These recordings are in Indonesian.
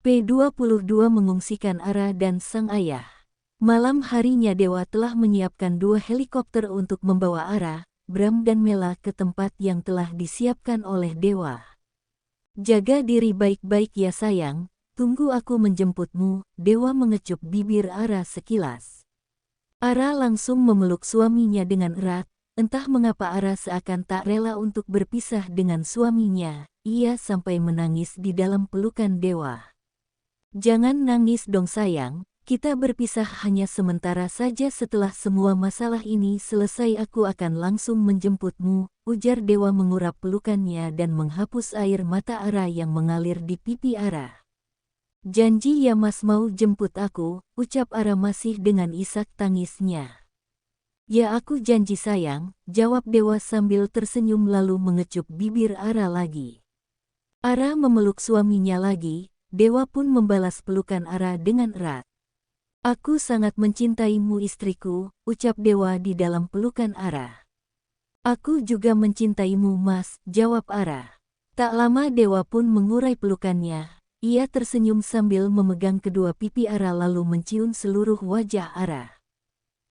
P22 mengungsikan Ara dan sang ayah. Malam harinya Dewa telah menyiapkan 2 helikopter untuk membawa Ara, Bram dan Mela ke tempat yang telah disiapkan oleh Dewa. Jaga diri baik-baik ya sayang, tunggu aku menjemputmu, Dewa mengecup bibir Ara sekilas. Ara langsung memeluk suaminya dengan erat, entah mengapa Ara seakan tak rela untuk berpisah dengan suaminya, ia sampai menangis di dalam pelukan Dewa. Jangan nangis dong sayang, kita berpisah hanya sementara saja, setelah semua masalah ini selesai aku akan langsung menjemputmu, ujar Dewa mengurap pelukannya dan menghapus air mata Ara yang mengalir di pipi Ara. Janji ya mas mau jemput aku, ucap Ara masih dengan isak tangisnya. Ya aku janji sayang, jawab Dewa sambil tersenyum lalu mengecup bibir Ara lagi. Ara memeluk suaminya lagi. Dewa pun membalas pelukan Ara dengan erat. Aku sangat mencintaimu istriku, ucap Dewa di dalam pelukan Ara. Aku juga mencintaimu mas, jawab Ara. Tak lama Dewa pun mengurai pelukannya. Ia tersenyum sambil memegang kedua pipi Ara lalu mencium seluruh wajah Ara.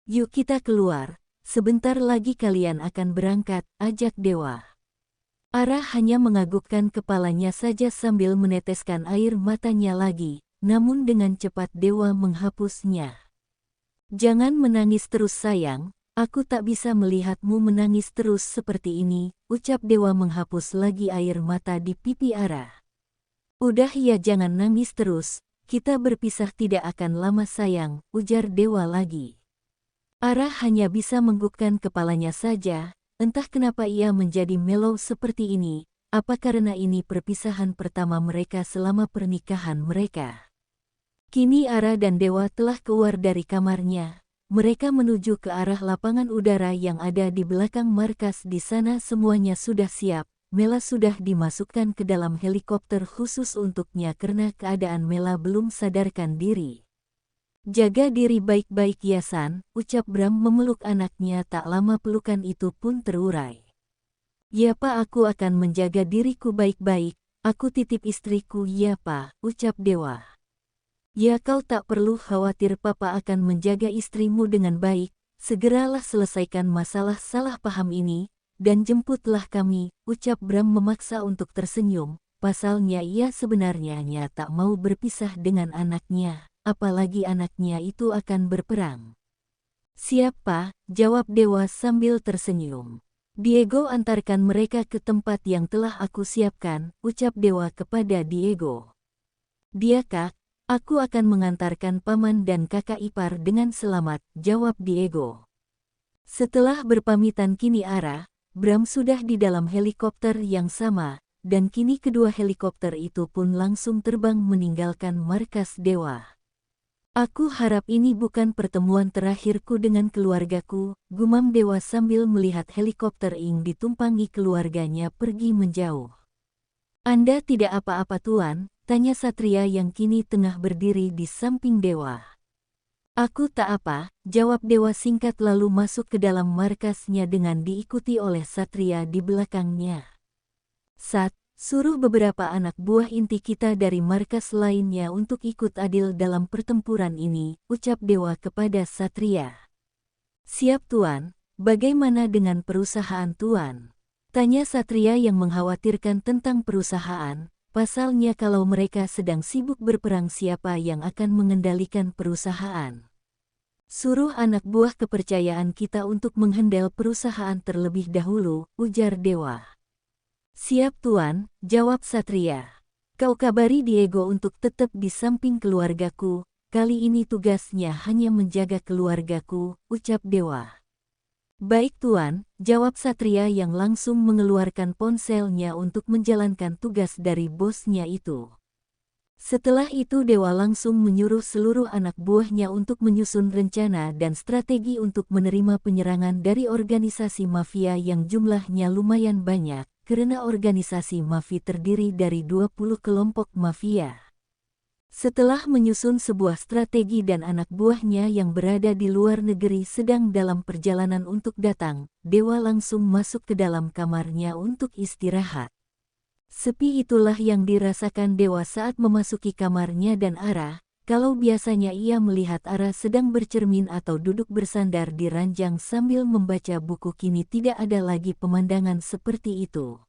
Yuk kita keluar, sebentar lagi kalian akan berangkat, ajak Dewa. Ara hanya menganggukkan kepalanya saja sambil meneteskan air matanya lagi, namun dengan cepat Dewa menghapusnya. Jangan menangis terus sayang, aku tak bisa melihatmu menangis terus seperti ini, ucap Dewa menghapus lagi air mata di pipi Ara. Udah ya jangan nangis terus, kita berpisah tidak akan lama sayang, ujar Dewa lagi. Ara hanya bisa menganggukkan kepalanya saja. Entah kenapa ia menjadi melo seperti ini, apa karena ini perpisahan pertama mereka selama pernikahan mereka. Kini Ara dan Dewa telah keluar dari kamarnya. Mereka menuju ke arah lapangan udara yang ada di belakang markas. Di sana semuanya sudah siap. Mela sudah dimasukkan ke dalam helikopter khusus untuknya karena keadaan Mela belum sadarkan diri. Jaga diri baik-baik ya San, ucap Bram memeluk anaknya. Tak lama pelukan itu pun terurai. Ya Pak, aku akan menjaga diriku baik-baik, aku titip istriku ya Pak, ucap Dewa. Ya kau tak perlu khawatir, Papa akan menjaga istrimu dengan baik, segeralah selesaikan masalah salah paham ini, dan jemputlah kami, ucap Bram memaksa untuk tersenyum, pasalnya ia sebenarnya tak mau berpisah dengan anaknya. Apalagi anaknya itu akan berperang. Siapa? Jawab Dewa sambil tersenyum. Diego antarkan mereka ke tempat yang telah aku siapkan, ucap Dewa kepada Diego. Dia kak, aku akan mengantarkan paman dan kakak ipar dengan selamat, jawab Diego. Setelah berpamitan kini Ara, Bram sudah di dalam helikopter yang sama, dan kini kedua helikopter itu pun langsung terbang meninggalkan markas Dewa. Aku harap ini bukan pertemuan terakhirku dengan keluargaku, gumam Dewa sambil melihat helikopter yang ditumpangi keluarganya pergi menjauh. Anda tidak apa-apa Tuan, tanya Satria yang kini tengah berdiri di samping Dewa. Aku tak apa, jawab Dewa singkat lalu masuk ke dalam markasnya dengan diikuti oleh Satria di belakangnya. Suruh beberapa anak buah inti kita dari markas lainnya untuk ikut adil dalam pertempuran ini, ucap Dewa kepada Satria. Siap Tuan, bagaimana dengan perusahaan Tuan? Tanya Satria yang mengkhawatirkan tentang perusahaan, pasalnya kalau mereka sedang sibuk berperang siapa yang akan mengendalikan perusahaan. Suruh anak buah kepercayaan kita untuk menghandle perusahaan terlebih dahulu, ujar Dewa. Siap Tuan, jawab Satria. Kau kabari Diego untuk tetap di samping keluargaku, kali ini tugasnya hanya menjaga keluargaku, ucap Dewa. Baik Tuan, jawab Satria yang langsung mengeluarkan ponselnya untuk menjalankan tugas dari bosnya itu. Setelah itu Dewa langsung menyuruh seluruh anak buahnya untuk menyusun rencana dan strategi untuk menerima penyerangan dari organisasi mafia yang jumlahnya lumayan banyak. Karena organisasi mafia terdiri dari 20 kelompok mafia. Setelah menyusun sebuah strategi dan anak buahnya yang berada di luar negeri sedang dalam perjalanan untuk datang, Dewa langsung masuk ke dalam kamarnya untuk istirahat. Sepi itulah yang dirasakan Dewa saat memasuki kamarnya dan Ara. Kalau biasanya ia melihat Ara sedang bercermin atau duduk bersandar di ranjang sambil membaca buku, kini tidak ada lagi pemandangan seperti itu.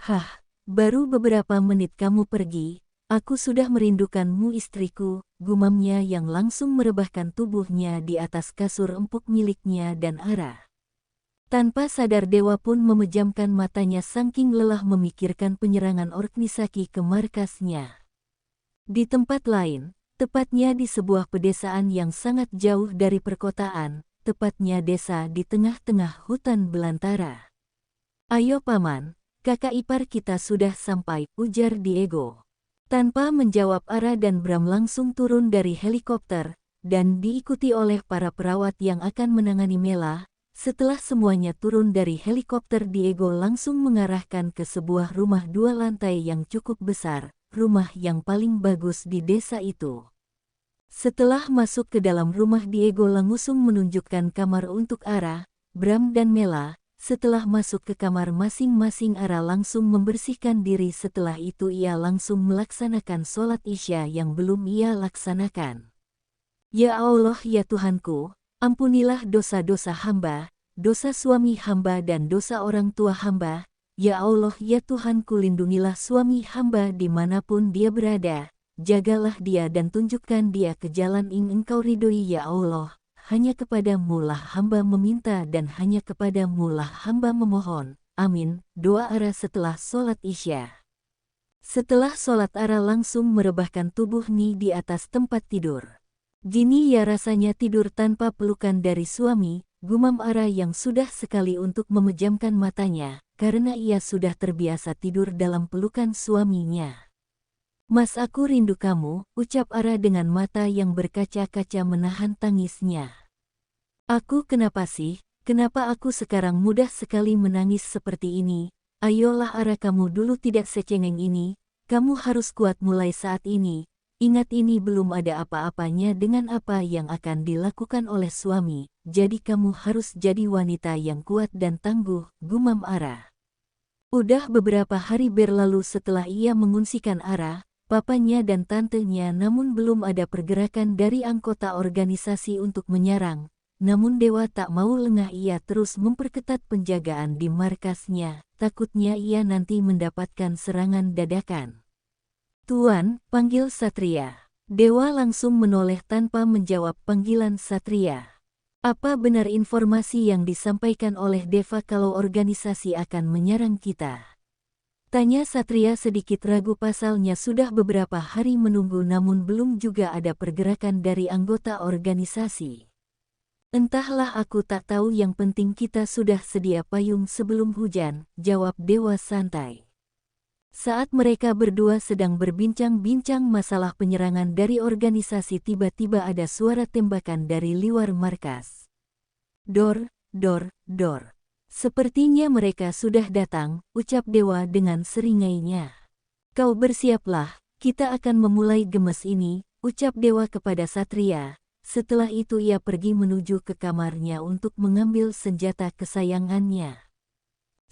Hah, baru beberapa menit kamu pergi, aku sudah merindukanmu istriku, gumamnya yang langsung merebahkan tubuhnya di atas kasur empuk miliknya dan Ara. Tanpa sadar Dewa pun memejamkan matanya saking lelah memikirkan penyerangan Orc Misaki ke markasnya. Di tempat lain, tepatnya di sebuah pedesaan yang sangat jauh dari perkotaan, tepatnya desa di tengah-tengah hutan belantara. Ayo paman, kakak ipar kita sudah sampai, ujar Diego. Tanpa menjawab, Ara dan Bram langsung turun dari helikopter, dan diikuti oleh para perawat yang akan menangani Mela. Setelah semuanya turun dari helikopter, Diego langsung mengarahkan ke sebuah rumah 2 lantai yang cukup besar, rumah yang paling bagus di desa itu. Setelah masuk ke dalam rumah, Diego langsung menunjukkan kamar untuk Ara, Bram dan Mela. Setelah masuk ke kamar masing-masing, Ara langsung membersihkan diri. Setelah itu ia langsung melaksanakan sholat Isya yang belum ia laksanakan. Ya Allah, ya Tuhanku, ampunilah dosa-dosa hamba, dosa suami hamba dan dosa orang tua hamba. Ya Allah, ya Tuhanku, lindungilah suami hamba dimanapun dia berada. Jagalah dia dan tunjukkan dia ke jalan yang Engkau ridhoi ya Allah. Hanya kepadamu lah hamba meminta dan hanya kepadamu lah hamba memohon. Amin. Doa Ara setelah sholat Isya. Setelah sholat, Ara langsung merebahkan tubuhnya di atas tempat tidur. Gini ya rasanya tidur tanpa pelukan dari suami, gumam Ara yang sudah sekali untuk memejamkan matanya, karena ia sudah terbiasa tidur dalam pelukan suaminya. Mas, aku rindu kamu, ucap Ara dengan mata yang berkaca-kaca menahan tangisnya. Aku kenapa sih, kenapa aku sekarang mudah sekali menangis seperti ini? Ayolah Ara, kamu dulu tidak secengeng ini, kamu harus kuat mulai saat ini. Ingat, ini belum ada apa-apanya dengan apa yang akan dilakukan oleh suami, jadi kamu harus jadi wanita yang kuat dan tangguh, gumam Ara. Udah beberapa hari berlalu setelah ia mengungsikan Ara, papanya dan tantenya, namun belum ada pergerakan dari anggota organisasi untuk menyerang. Namun Dewa tak mau lengah, ia terus memperketat penjagaan di markasnya, takutnya ia nanti mendapatkan serangan dadakan. Tuan, panggil Satria. Dewa langsung menoleh tanpa menjawab panggilan Satria. Apa benar informasi yang disampaikan oleh Deva kalau organisasi akan menyerang kita? Tanya Satria sedikit ragu, pasalnya sudah beberapa hari menunggu namun belum juga ada pergerakan dari anggota organisasi. Entahlah, aku tak tahu, yang penting kita sudah sedia payung sebelum hujan, jawab Dewa santai. Saat mereka berdua sedang berbincang-bincang masalah penyerangan dari organisasi, tiba-tiba ada suara tembakan dari luar markas. Dor, dor, dor. Sepertinya mereka sudah datang, ucap Dewa dengan seringainya. Kau bersiaplah, kita akan memulai gemes ini, ucap Dewa kepada Satria. Setelah itu ia pergi menuju ke kamarnya untuk mengambil senjata kesayangannya.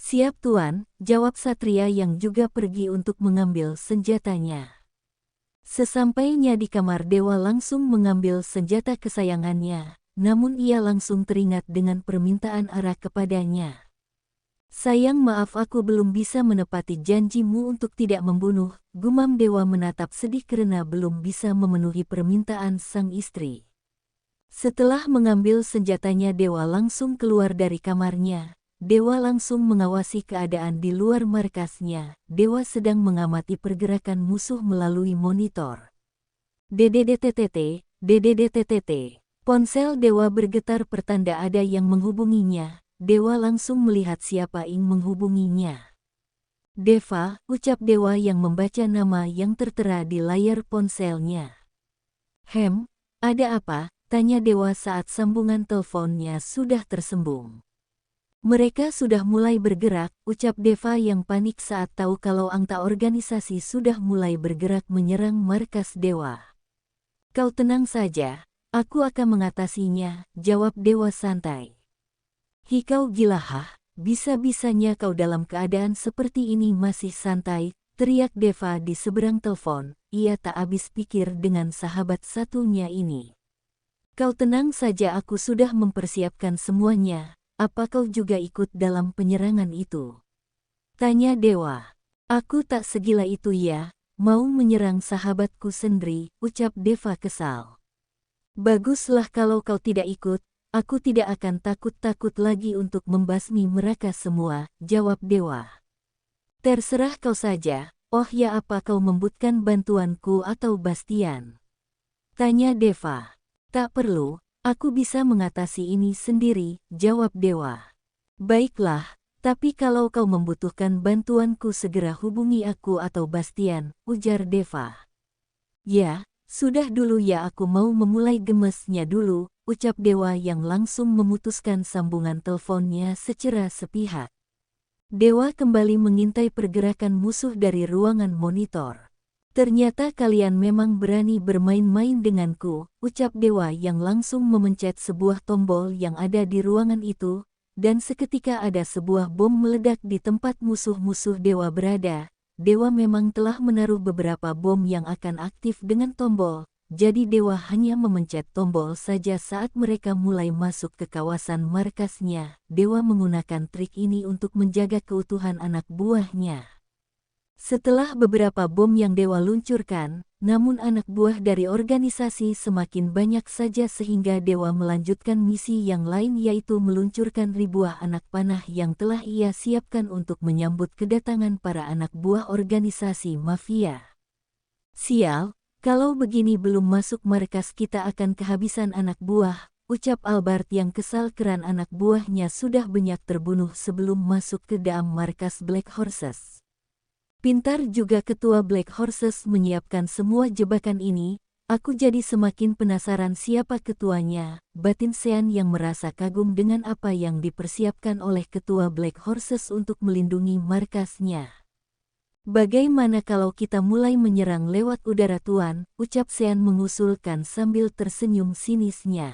Siap Tuan, jawab Satria yang juga pergi untuk mengambil senjatanya. Sesampainya di kamar, Dewa langsung mengambil senjata kesayangannya. Namun ia langsung teringat dengan permintaan Ara kepadanya. Sayang, maaf, aku belum bisa menepati janjimu untuk tidak membunuh, gumam Dewa menatap sedih karena belum bisa memenuhi permintaan sang istri. Setelah mengambil senjatanya, Dewa langsung keluar dari kamarnya. Dewa langsung mengawasi keadaan di luar markasnya. Dewa sedang mengamati pergerakan musuh melalui monitor. DDDTTT, DDDTTT. Ponsel Dewa bergetar pertanda ada yang menghubunginya. Dewa langsung melihat siapa yang menghubunginya. Deva, ucap Dewa yang membaca nama yang tertera di layar ponselnya. Ada apa? Tanya Dewa saat sambungan teleponnya sudah tersambung. Mereka sudah mulai bergerak, ucap Deva yang panik saat tahu kalau anggota organisasi sudah mulai bergerak menyerang markas Dewa. Kau tenang saja. Aku akan mengatasinya, jawab Dewa santai. Hi, kau gila hah? bisa-bisanya kau dalam keadaan seperti ini masih santai, teriak Deva di seberang telepon. Ia tak habis pikir dengan sahabat satunya ini. Kau tenang saja, aku sudah mempersiapkan semuanya. Apa kau juga ikut dalam penyerangan itu? Tanya Dewa. Aku tak segila itu ya, mau menyerang sahabatku sendiri, ucap Deva kesal. Baguslah kalau kau tidak ikut, aku tidak akan takut-takut lagi untuk membasmi mereka semua, jawab Dewa. Terserah kau saja, oh ya, apa kau membutuhkan bantuanku atau Bastian? Tanya Deva. Tak perlu, aku bisa mengatasi ini sendiri, jawab Dewa. Baiklah. Tapi kalau kau membutuhkan bantuanku segera hubungi aku atau Bastian, ujar Deva. Ya, sudah dulu ya, aku mau memulai, gemesnya dulu, ucap Dewa yang langsung memutuskan sambungan teleponnya secara sepihak. Dewa kembali mengintai pergerakan musuh dari ruangan monitor. Ternyata kalian memang berani bermain-main denganku, ucap Dewa yang langsung memencet sebuah tombol yang ada di ruangan itu. Dan seketika ada sebuah bom meledak di tempat musuh-musuh Dewa berada. Dewa memang telah menaruh beberapa bom yang akan aktif dengan tombol, jadi Dewa hanya memencet tombol saja saat mereka mulai masuk ke kawasan markasnya. Dewa menggunakan trik ini untuk menjaga keutuhan anak buahnya. Setelah beberapa bom yang Dewa luncurkan, namun anak buah dari organisasi semakin banyak saja sehingga Dewa melanjutkan misi yang lain, yaitu meluncurkan ribuan anak panah yang telah ia siapkan untuk menyambut kedatangan para anak buah organisasi mafia. Sial, kalau begini belum masuk markas kita akan kehabisan anak buah, ucap Albert yang kesal karena anak buahnya sudah banyak terbunuh sebelum masuk ke dalam markas Black Horses. Pintar juga ketua Black Horses menyiapkan semua jebakan ini, aku jadi semakin penasaran siapa ketuanya, batin Sean yang merasa kagum dengan apa yang dipersiapkan oleh ketua Black Horses untuk melindungi markasnya. Bagaimana kalau kita mulai menyerang lewat udara Tuan, ucap Sean mengusulkan sambil tersenyum sinisnya.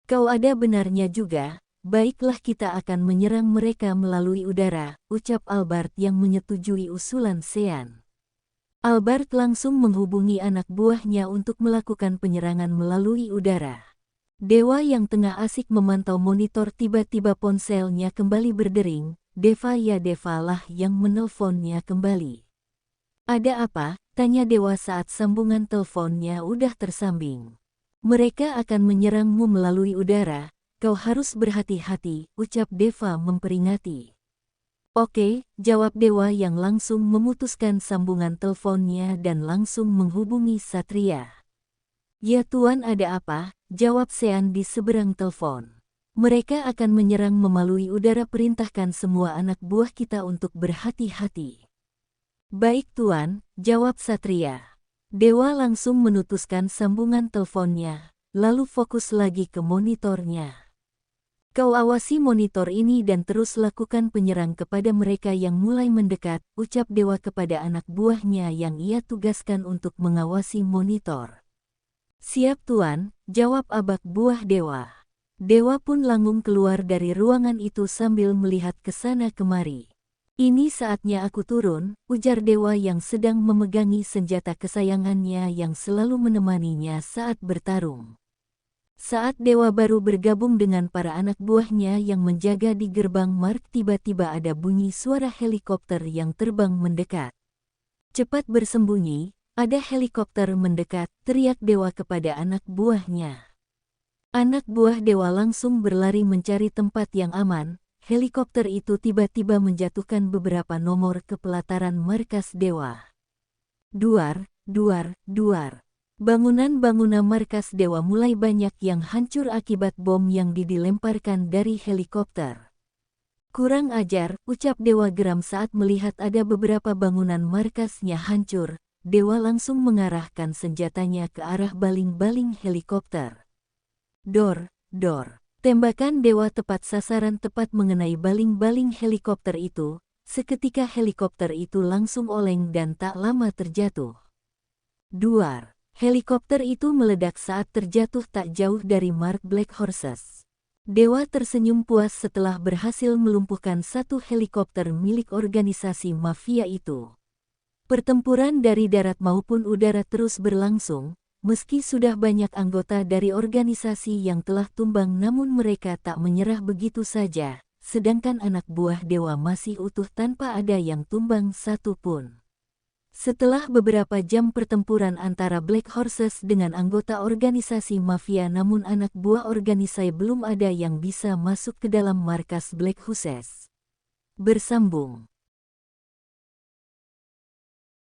Kau ada benarnya juga. Baiklah, kita akan menyerang mereka melalui udara, ucap Albert yang menyetujui usulan Sean. Albert langsung menghubungi anak buahnya untuk melakukan penyerangan melalui udara. Dewa yang tengah asik memantau monitor tiba-tiba ponselnya kembali berdering. Deva, ya Deva lah yang menelponnya kembali. Ada apa? Tanya Dewa saat sambungan teleponnya udah tersambung. Mereka akan menyerangmu melalui udara. Kau harus berhati-hati, ucap Deva memperingati. Oke, jawab Dewa yang langsung memutuskan sambungan teleponnya dan langsung menghubungi Satria. Ya Tuan, ada apa? Jawab Sean di seberang telepon. Mereka akan menyerang melalui udara, perintahkan semua anak buah kita untuk berhati-hati. Baik Tuan, jawab Satria. Dewa langsung memutuskan sambungan teleponnya, lalu fokus lagi ke monitornya. Kau awasi monitor ini dan terus lakukan penyerang kepada mereka yang mulai mendekat, ucap Dewa kepada anak buahnya yang ia tugaskan untuk mengawasi monitor. Siap Tuan, jawab anak buah Dewa. Dewa pun langsung keluar dari ruangan itu sambil melihat ke sana kemari. Ini saatnya aku turun, ujar Dewa yang sedang memegangi senjata kesayangannya yang selalu menemaninya saat bertarung. Saat Dewa baru bergabung dengan para anak buahnya yang menjaga di gerbang mark, tiba-tiba ada bunyi suara helikopter yang terbang mendekat. Cepat bersembunyi, ada helikopter mendekat, teriak Dewa kepada anak buahnya. Anak buah Dewa langsung berlari mencari tempat yang aman. Helikopter itu tiba-tiba menjatuhkan beberapa nomor ke pelataran markas Dewa. Duar, duar, duar. Bangunan-bangunan markas Dewa mulai banyak yang hancur akibat bom yang dilemparkan dari helikopter. Kurang ajar, ucap Dewa geram saat melihat ada beberapa bangunan markasnya hancur. Dewa langsung mengarahkan senjatanya ke arah baling-baling helikopter. Dor, dor. Tembakan Dewa tepat sasaran, tepat mengenai baling-baling helikopter itu. Seketika helikopter itu langsung oleng dan tak lama terjatuh. Duar. Helikopter itu meledak saat terjatuh tak jauh dari mark Black Horses. Dewa tersenyum puas setelah berhasil melumpuhkan satu helikopter milik organisasi mafia itu. Pertempuran dari darat maupun udara terus berlangsung, meski sudah banyak anggota dari organisasi yang telah tumbang namun mereka tak menyerah begitu saja, sedangkan anak buah Dewa masih utuh tanpa ada yang tumbang satu pun. Setelah beberapa jam pertempuran antara Black Horses dengan anggota organisasi mafia namun anak buah organisasi belum ada yang bisa masuk ke dalam markas Black Horses. Bersambung.